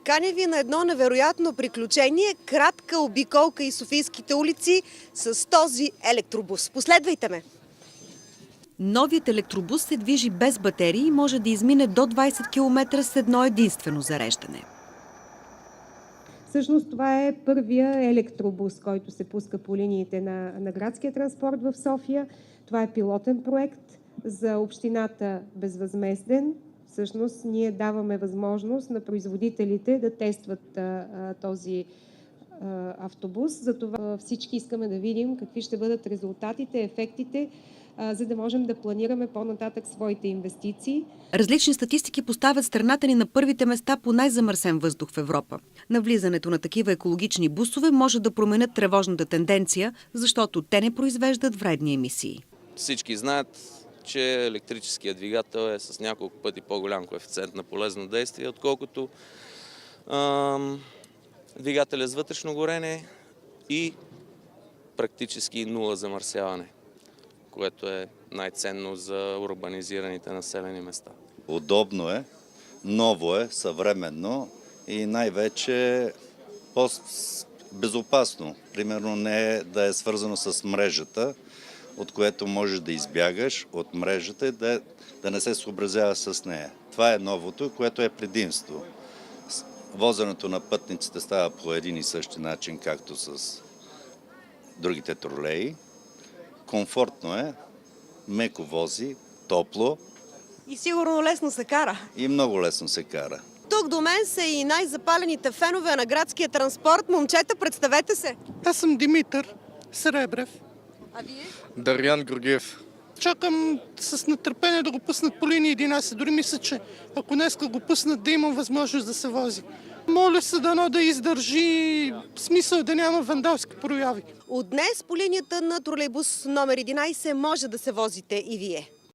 Каня ви на едно невероятно приключение, кратка обиколка из софийските улици с този електробус. Последвайте ме! Новият електробус се движи без батерии и може да измине до 20 км с едно единствено зареждане. Всъщност това е първия електробус, който се пуска по линиите на градския транспорт в София. Това е пилотен проект за общината безвъзмезден. Всъщност ние даваме възможност на производителите да тестват този автобус. Затова всички искаме да видим какви ще бъдат резултатите, ефектите, за да можем да планираме по-нататък своите инвестиции. Различни статистики поставят страната ни на първите места по най-замърсен въздух в Европа. Навлизането на такива екологични бусове може да променят тревожната тенденция, защото те не произвеждат вредни емисии. Всички знаят, че електрическият двигател е с няколко пъти по-голям коефициент на полезно действие, отколкото двигателя с вътрешно горене и практически нула замърсяване, което е най-ценно за урбанизираните населени места. Удобно е, ново е, съвременно и най-вече по-безопасно. Примерно не е да е свързано с мрежата, от което можеш да избягаш от мрежата и да не се съобразява с нея. Това е новото, което е предимство. Возенето на пътниците става по един и същи начин, както с другите тролеи. Комфортно е, меко вози, топло. И сигурно лесно се кара. И много лесно се кара. Тук до мен са и най-запалените фенове на градския транспорт. Момчета, представете се! Аз съм Димитър Сребрев. А вие? Дарян Георгиев. Чакам с нетърпение да го пуснат по линия 11. Дори мисля, че ако днеска го пуснат, да имам възможност да се вози. Моля се дано да издържи, в смисъл да няма вандалски прояви. От днес по линията на тролейбус номер 11 може да се возите и вие.